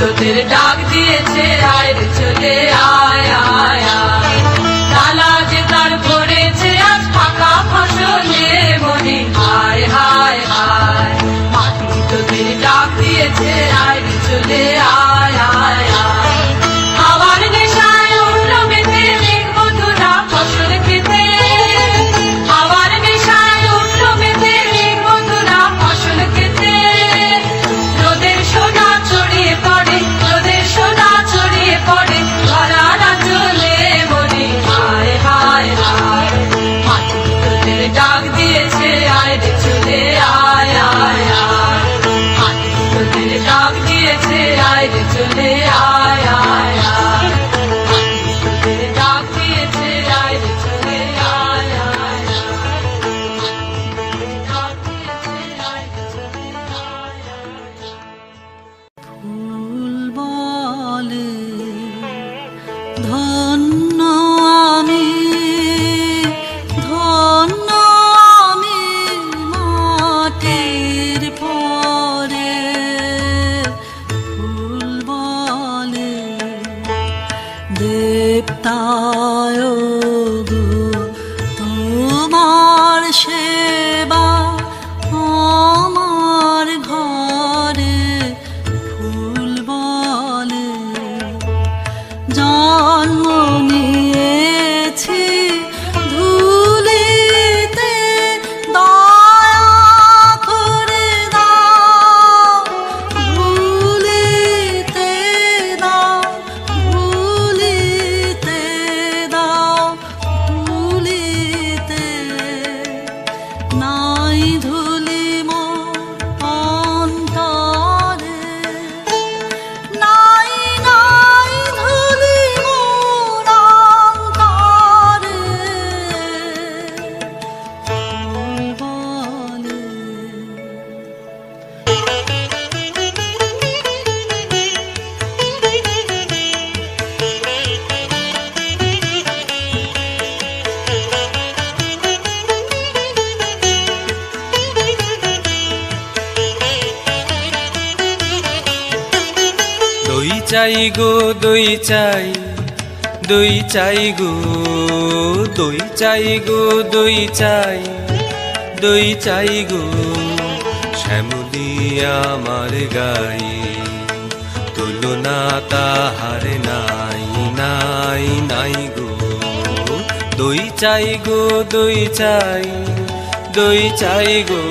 তোদের ডাক দিয়েছে আয় রে চলে আয় আয় আয় তালা যে তার পড়েছে আজ ফাঁকা ফসলে মনে হায় হায় হায় মাটি তোদের ডাক দিয়েছে আয় রে চলে আয় আয় আয় হাওয়ার নেশায় উঠল মেতে মেঘ বধুরা ফসল খেতে হাওয়ার নেশায় উঠল মেতে মেঘ বধুরা ফসল খেতে রোদের সোনা ছড়িয়ে পড়ে রোদের সোনা ছড়িয়ে পড়ে ধরার আঁচলে মনে হায় হায় হায় মাটি তোদের ডাক দিয়েছে আয় রে চলে আয় আয় আয় মাটি তোদের ডাক দিয়েছে আয় রে চলে আয় আয় আয় মাটি তোদের ডাক দিয়েছে আয় রে চলে আয় আয় আয় ডাক দিয়েছে আয় রে চলে আয় আয় ফুল বলে ধন্য আমি মাটির পরে ফুল বলে দেবতায় গো তোমার সেবা আমার ঘরে ফুল বলে জন্ম নিয়েছি ধুলিতে দয়া করে দাও ভুলিতে দাও ভুলিতে দাও ভুলিতে নাই ধুলি মোর অন্তরে নাই নাই ধুলি মোর অন্তরে ফুল বলে দই চাই গো দই চাই দই চাই গো দই চাই গো দই চাই দই চাই গো শ্যামলি আমার গায়ে তুলনা তাহার নাই নাই নাই গো দই চাই গো দই চাই দই চাই গো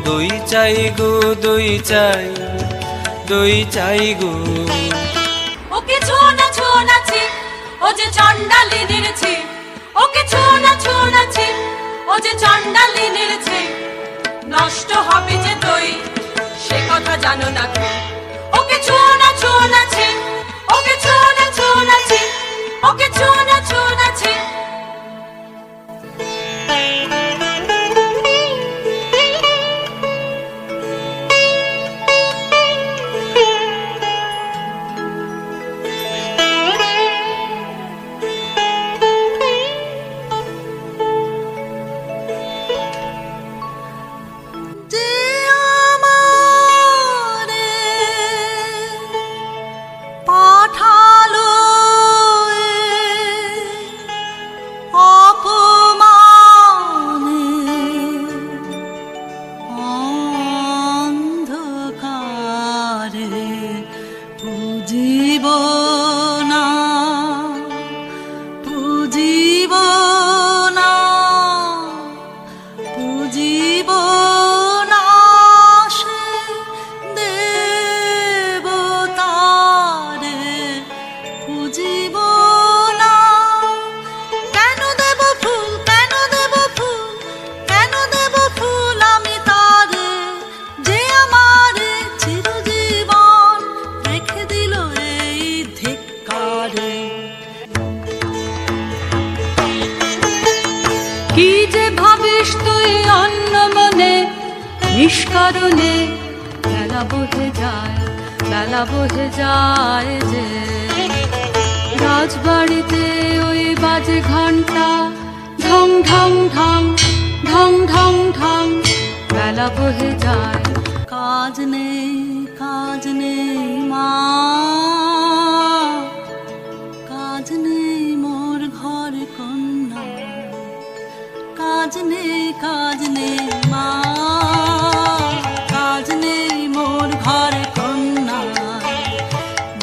দই চাই গো দই চাই দই চাই গো ওকে ছোনা ছোনাছি ও যে চন্ডালিনীর ছে ওকে ছোনা ছোনাছি ও যে চন্ডালিনীর ছে নষ্ট হবে যে দই সে কথা জানো না তো ওকে ছোনা ছোনাছি ওকে ছোনা ছোনাছি ওকে ছোনা ছোনাছি যে আমারে পাঠালো অপমানে অন্ধকারে পুজিব না পুজিব না পুজিব না সে দেবতারে পুজিব না কেন দেব ফুল কেন দেব ফুল কেন দেব ফুল আমি তারে যে আমারে চিরজীবন রেখে দিল এই ধিক্কারে কি যে ভাবিস তুই অন্য মনে নিষ্কারণে বেলা বহে যায় যে রাজবাড়িতে ওই বাজে ঘন্টা ঢং ঢং ঢং ঢং ঢং ঢং বেলা বহে যায় কাজ নেই মা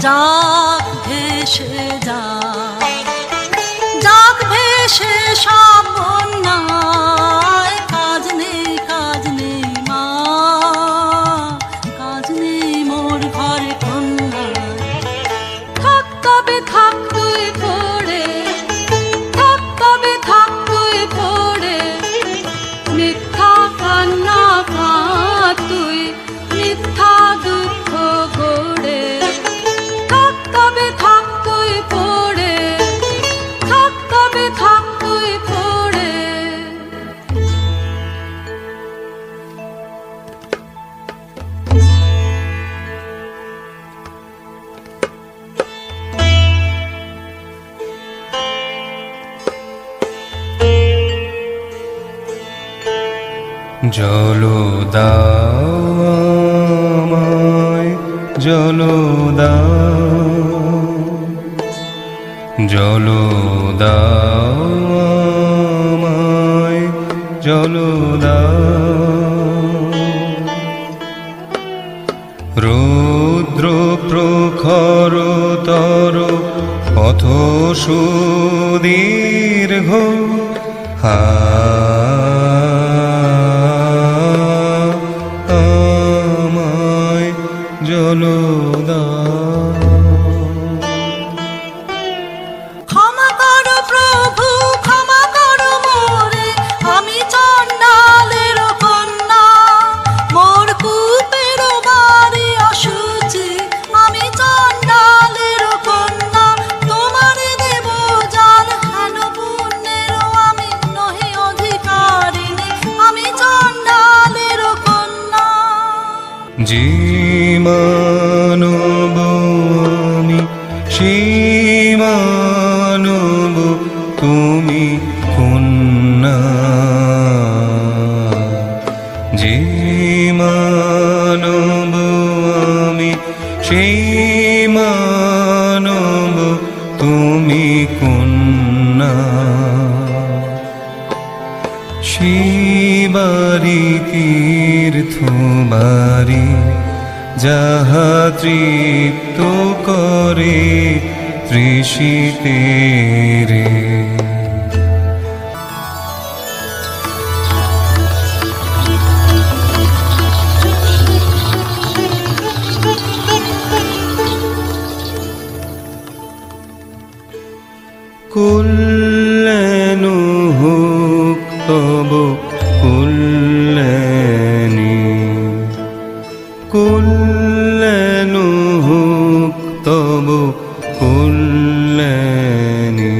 যাক ভেসে যাক ভেসে সব বন্যায়, কাজ নেই মা, কাজ নেই মোর ঘরে কন্যায়। থাক তবে থাক তুই পড়ে, থাক তবে থাক তুই পড়ে, মিথ্যা কান্না কাঁদ তুই, মিথ্যা দুঃখ গড়ে। থাক তবে থাক তুই পড়ে, থাক তবে থাক তুই পড়ে। জল দাও আমায়, জল দাও, জল দাও আমায়, জল দাও। রৌদ্র প্রখরতর পথ সুদীর্ঘ, আমায় জল দাও। ক্ষমা করো প্রভু, ক্ষমা করো মোরে, আমি চণ্ডালের কন্যা। মোর কূপের বাড়ি অশুচি, আমি চণ্ডালের কন্যা। তোমারে দেব জল হেন পুণ্যের, আমি নহি অধিকারিণী, আমি চণ্ডালের কন্যা। যে মানব আমি, সে মানব তুমি কন্যা। যে মানব আমি, সে মানব তুমি কন্যা। শিবারি তীর্থ বাড়ি, যাহা তৃপ্ত করে তৃষিতের। কল্যাণু হোক তব কল্যাণী, কল্যাণু হোক তব কল্যাণী।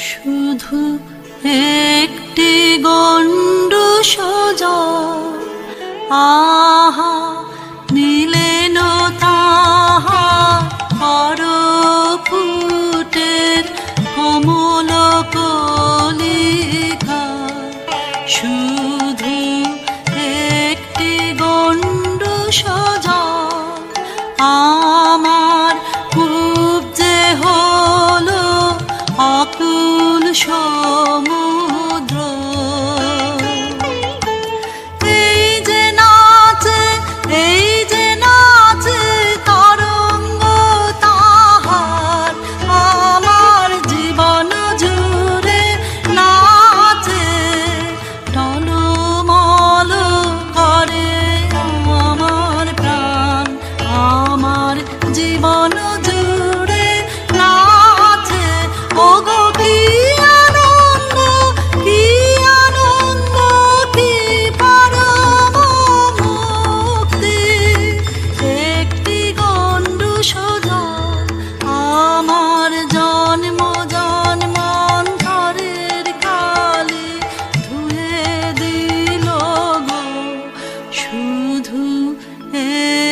শুধু একটি গণ্ডু সোজা, আহা নিলেন তাহা করপুটের কমল কলিকা। শুধু একটি গণ্ডু সোজা, আমার খুব যে হলো অকুল সমুদ্র। এই যে নাচে, এই যে নাচে তরঙ্গ তাহার, আমার জীবন জুড়ে নাচে টলমল করে আমার প্রাণ। আমার জীবন জুড়ে নাচে, ওগো কি আনন্দ, কি আনন্দ, কি পরম মুক্তি। একটি গণ্ডু সোজা, আমার জন্ম জন্মান্তরের কালি ধুয়ে দিল গো। শুধু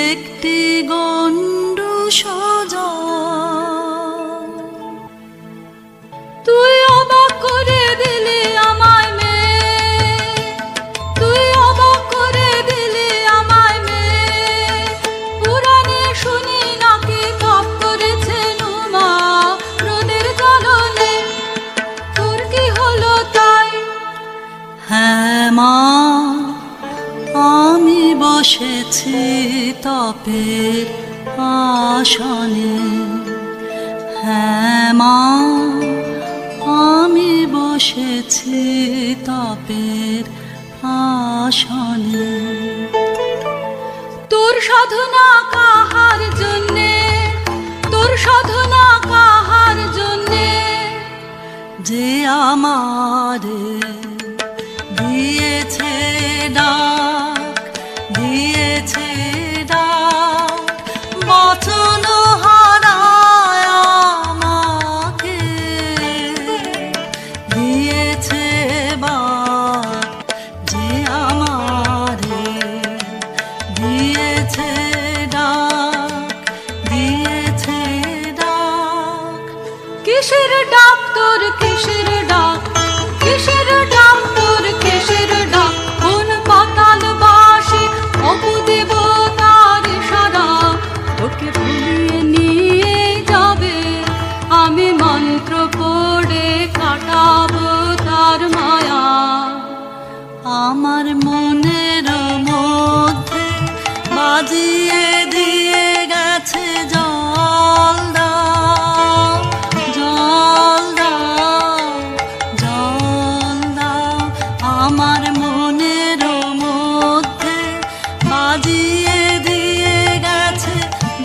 একটি গণ্ডু সোজা। তুই অবাক করে দিলি আমায় মেয়ে, তুই অবাক করে দিলি আমায় মেয়ে। পুরাণে শুনি তপের আসনে। হ্যাঁ মা, আমি বসেছি তপের আসনে। তোর সাধনা কাহার জন্যে, তোর সাধনা কাহার জন্যে, যে আমারে দিয়েছে ডাক, দিয়েছে ডাক, বচন হারায় আমাকে দিয়েছে বাক, যে আমারে দিয়েছে ডাক, দিয়েছে ডাক। কিসের ডাক তোর, কিসের ডাক, কিসের ডাক তোর, কিসের ডাক? কোন পাতাল বাসে অপদেবতার সারা তোকে ভুলিয়ে নিয়ে যাবে। আমি মন্ত্র পড়ে কাটাবো তার মায়া। আমার মনের মধ্যে বাজিয়ে দিয়ে গেছে জল দাও, জল দাও, জল দাও। আমার মনের মধ্যে বাজিয়ে দিয়ে গেছে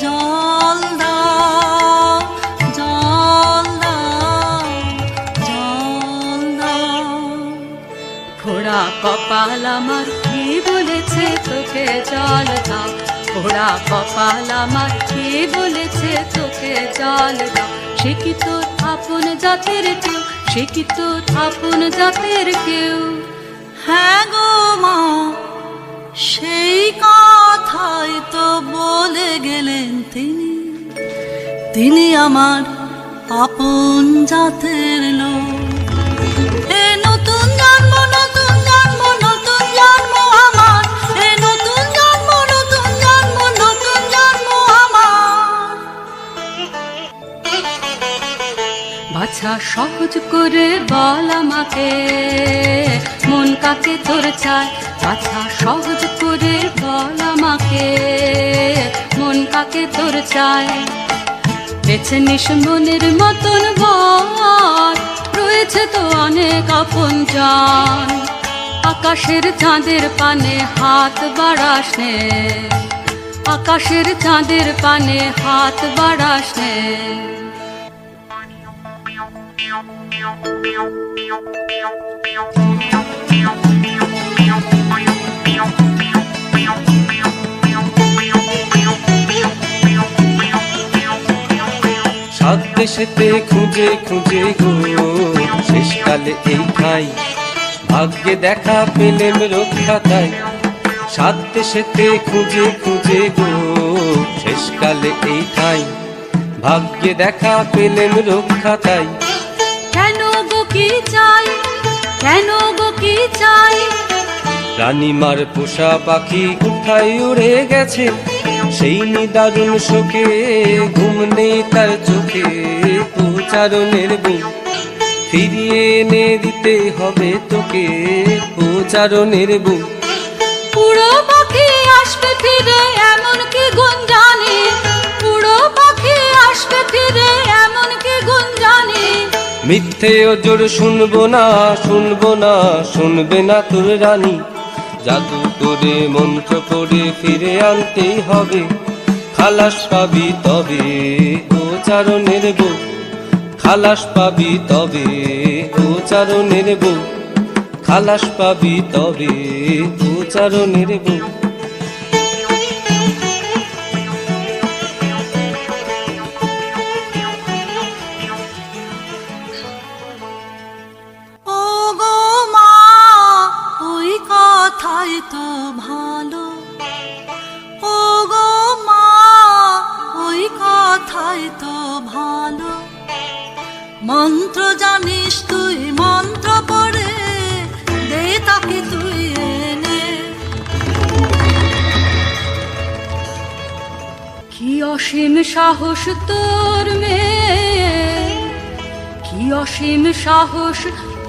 জল দাও, জল দাও, জল দাও। ফোড়া কপাল আমার কি বলেছে চোখে জল দাও, ফোড়া কপাল আমার কি বলেছে চোখে জল দাও। সে কি তোর আপন জাতের কেউ, সে কি তোর আপন জাতের কেউ? হ্যাঁ গো মা, সেই কথাই তো বলে গেলেন তিনি। তিনি আমার আপন জাতের লোক। এ নতুন জন্ম, নতুন জন্ম, নতুন জন্ম আমার। এ নতুন জন্ম, নতুন জন্ম, নতুন জন্ম আমার। বাছা সহজ করে বল আমাকে, মন কাকে তোর চায়? বাছা সহজ করে বল আমাকে, মন কাকে তোর চায়? বেছে নিস মনের মতন বল, রয়েছে তো অনেক আপনজন। আকাশের চাঁদের পানে হাত বাড়াস নে, আকাশের চাঁদের পানে হাত বাড়াস নে। সাত দেশেতে খুঁজে খুঁজে গো শেষকালে এই ঠাই, ভাগ্যে দেখা পেলেম রক্ষা তাই। সাত দেশেতে খুঁজে খুঁজে গো শেষকালে এই ঠাই, ভাগ্যে দেখা পেলেম রক্ষা তাই। কেন গো কি চাই, কেন গো কি চাই? রানীমার পোষা পাখি কোথায় উড়ে গেছে, সেই নিদারুণ শোকে ঘুম নেই তার চোখে। প্রচারণের বউ ফিরিয়ে এনে দিতে হবে তোকে, প্রচারণের বউ। উড়ো পাখি আসবে ফিরে এমন কি গুণ জানি, উড়ো পাখি আসবে ফিরে এমন কি গুণ জানি। মিথ্যে ওজোর শুনবো না, শুনবো না, শুনবে না তোর রানী। জাদু করে মন্ত্র পড়ে ফিরে আনতেই হবে, খালাস পাবি তবে প্রচারণের বউ, খালাস পাবি তবে প্রচারণের বউ, খালাস পাবি তবে প্রচারণের বউ। ও গো মা, ওই কথাই তো ভালো। ও গো মা, ওই কথাই তো ভালো। মন্ত্র জানিস তুই, মন্ত্র পড়ে দে তাকে তুই এনে। কি অসীম সাহস তোর মেয়ে, কি অসীম সাহস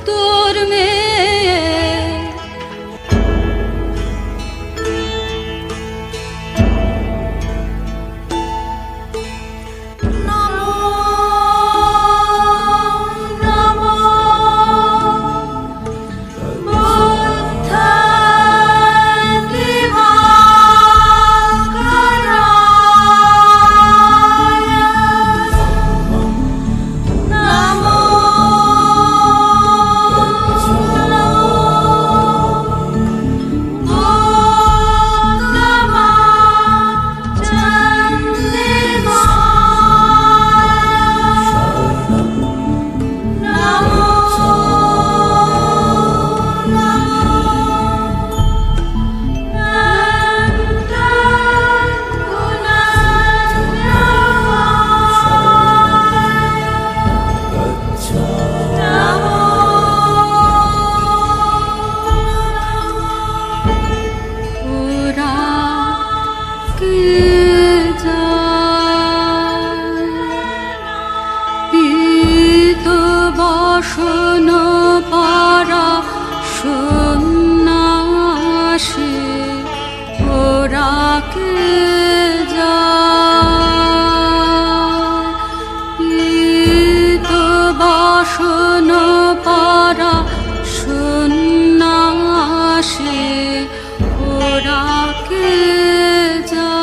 তোর মেয়ে। কে যায় পীত বসন পারা সন্ন্যাসী ওরা কে যায় পীত বসন পারা সন্ন্যাসী ওরা কে যায়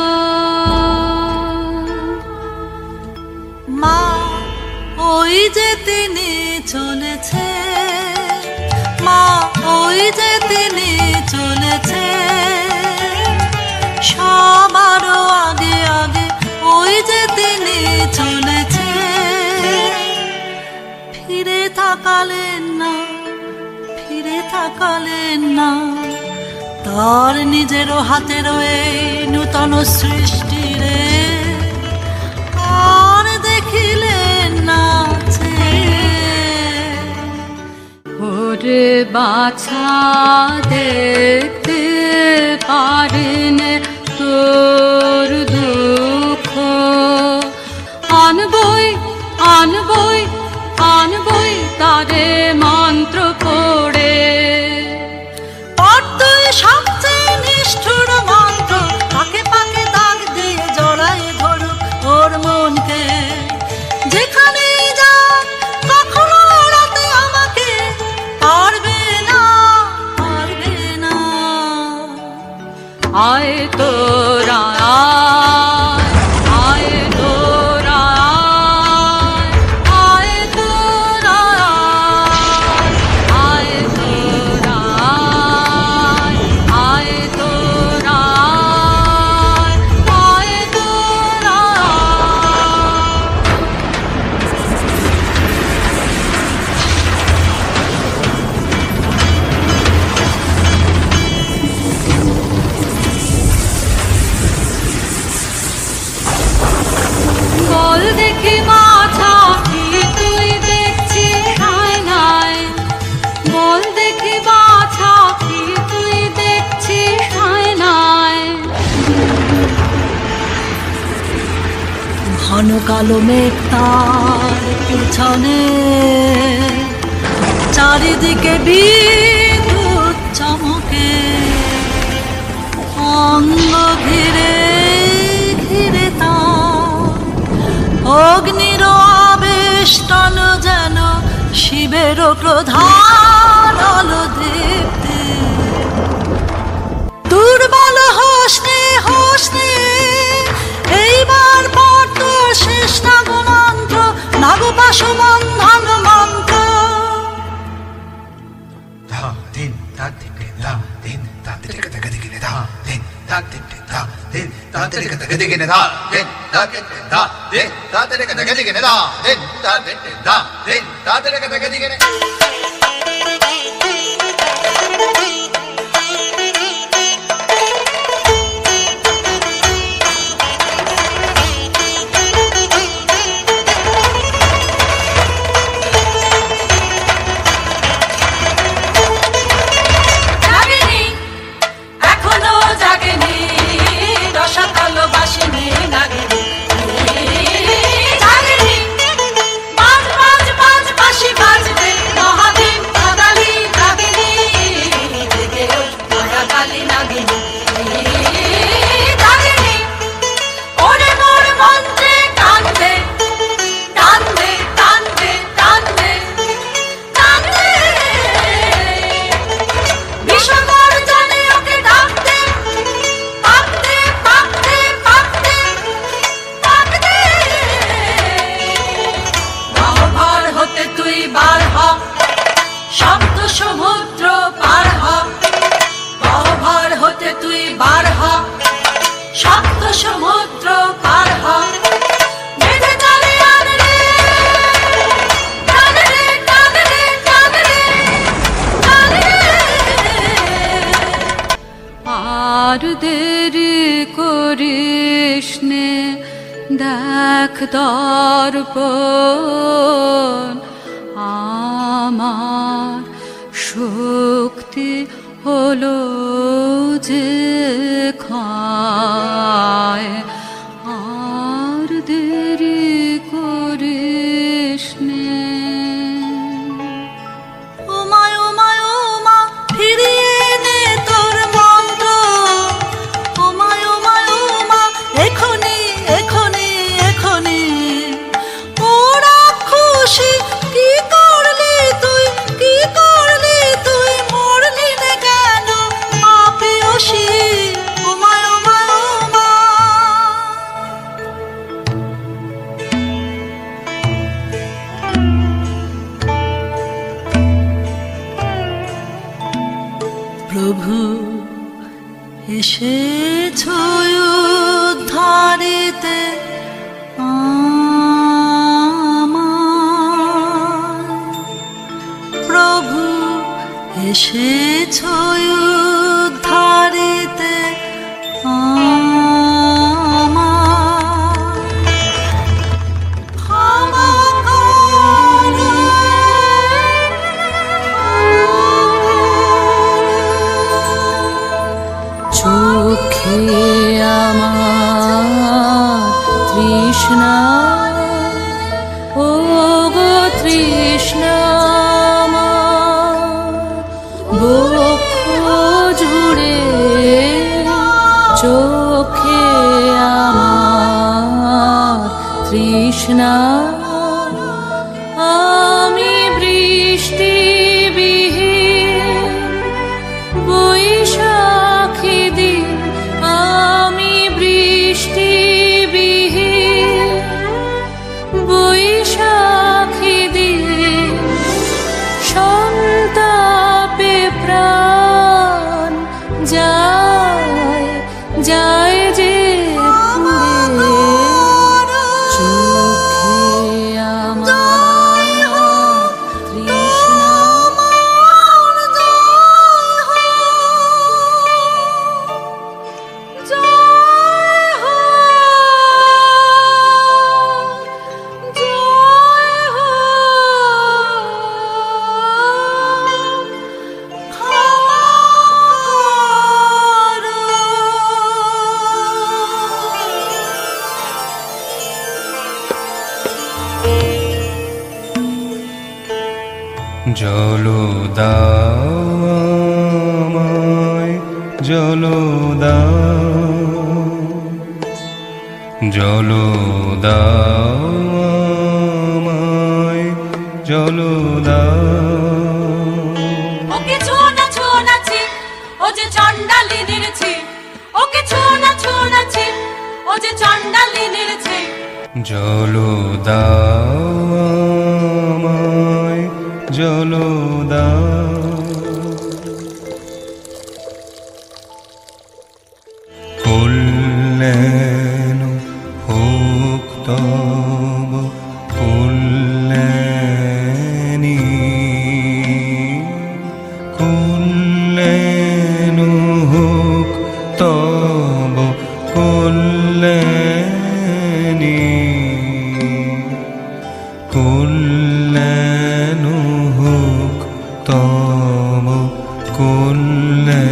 মা ওই যে তিনি চলেছে মা ওই যে তিনি চলেছে সবারও আগে আগে ওই যে তিনি চলেছে ফিরে তাকালেন না তার নিজেরও হাতেরও এই নূতন সৃষ্টি রে আর দেখিলেন না ওরে বাছা দেখতে পারেন তোর দুঃখ আনবই আনবই আনবই তারে মন্ত্র পড়ে পদ্মই সবচেয়ে নিষ্ঠুর মন্ত্র পাকে পাকে দাগ দিয়ে জড়াই ধরুক ওর মনকে যেখানে যাক কখনো রাতে আমাকে পারবে না আয় তোরা আয় তোরা আয় তোরা আয় তোরা আয় তোরা আয় তোরা বল দেখি মাছা কি তুই দেখছিস আয়নায় বল দেখি বাছা কি তুই দেখছিস আয়নায় ঘন কালো মেঘ তার পিছনে চারিদিকে বিদ্যুৎ চমকে অঙ্গ ঘিরে ঘিরে তার অগ্নির আবেষ্টন যেন শিবের প্রধান আলোদীপ্তি দুর্বল হোসনে হোসনে এইবার পর তোর শেষ নাগমন্ত্র নাগপাশ বন্ধন মন্ত্র জাগেনি এখনো জাগেনি রসাতল বাসিনী নাগিনী জাগেনি বাজ বাজ বাজ বাঁশি বাজবে মহাদেব কাদালি নাগিনী জেগে ওঠ কাদালি নাগিনী জাগেনি ওরে মোর মন্ত্রে টানবে টানবে টানবে টানবে টানবে বিশ্বকর জানে ওকে ডাকতে পাকতে পাকতে পাকতে পাকতে গহ্বর হতে তুই বার হ শব্দ সমুদ্র পার হ গহ্বর হতে তুই বার হ শব্দ সমুদ্র পার হ বেঁধে চলে আর রে টান রে টান রে টান রে টান রে আর দেরি করিস নে দেখ দর্পণ আমার শক্তি হলো যে খায় আর দেরি করিস নে। ওমায় ওমায় ওমা ফিরিয়ে নে তোর মন্ত্র, ওমায় ওমায় ওমা এখনি এখনি এখনি। ওরা খুশি কি করলি তুই, কি করলি তুই, মরলি না কেন মাপিয়সী। ওমায় ওমায় ওমা প্রভু এসেছ উদ্ধারিতে আমার, প্রভু এসেছ উদ্ধারিতে আমার। ক্ষমা করো, চোখে আমার তৃষ্ণা, ও গো তৃষ্ণা আমার, বক্ষ জুড়ে চোখে আমার তৃষ্ণা। আমি বৃষ্টি বিহীন বৈশাখী দিন, আমি বৃষ্টি বিহীন বৈশাখী দিন, সন্তাপে প্রাণ যায় যায় যে পুড়ে। চোখে আমার তৃষ্ণা, জয় হো জয় হো। ক্ষমা করো। জলো দাও আমায়, জলো দাও, জলো দাও আমায়, জলো দাও। ওকে ছোনা ছোনাছি ও যে চণ্ডালিনীর ছি, ওকে ছোনা ছোনাছি ও যে চণ্ডালিনীর ছি। জলো দাও আমায়, জলো দাও। কল্যাণ হোক তব কল্যাণী, কল্যাণ হোক তব কল্যাণী, কল্যাণ হোক তব কল্যাণী।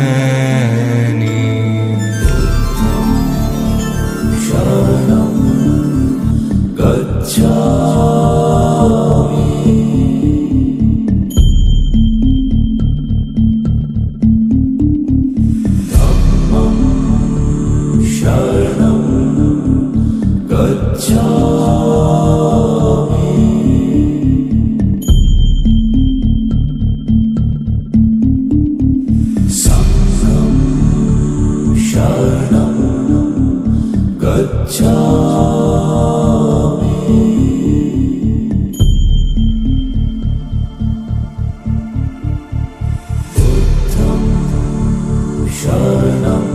Sharanam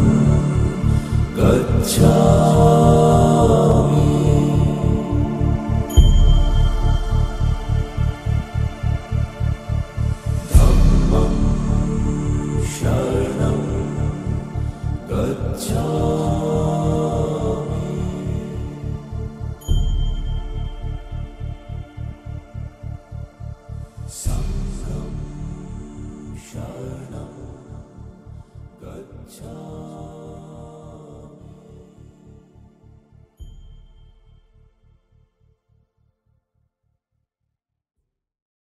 Gacchami.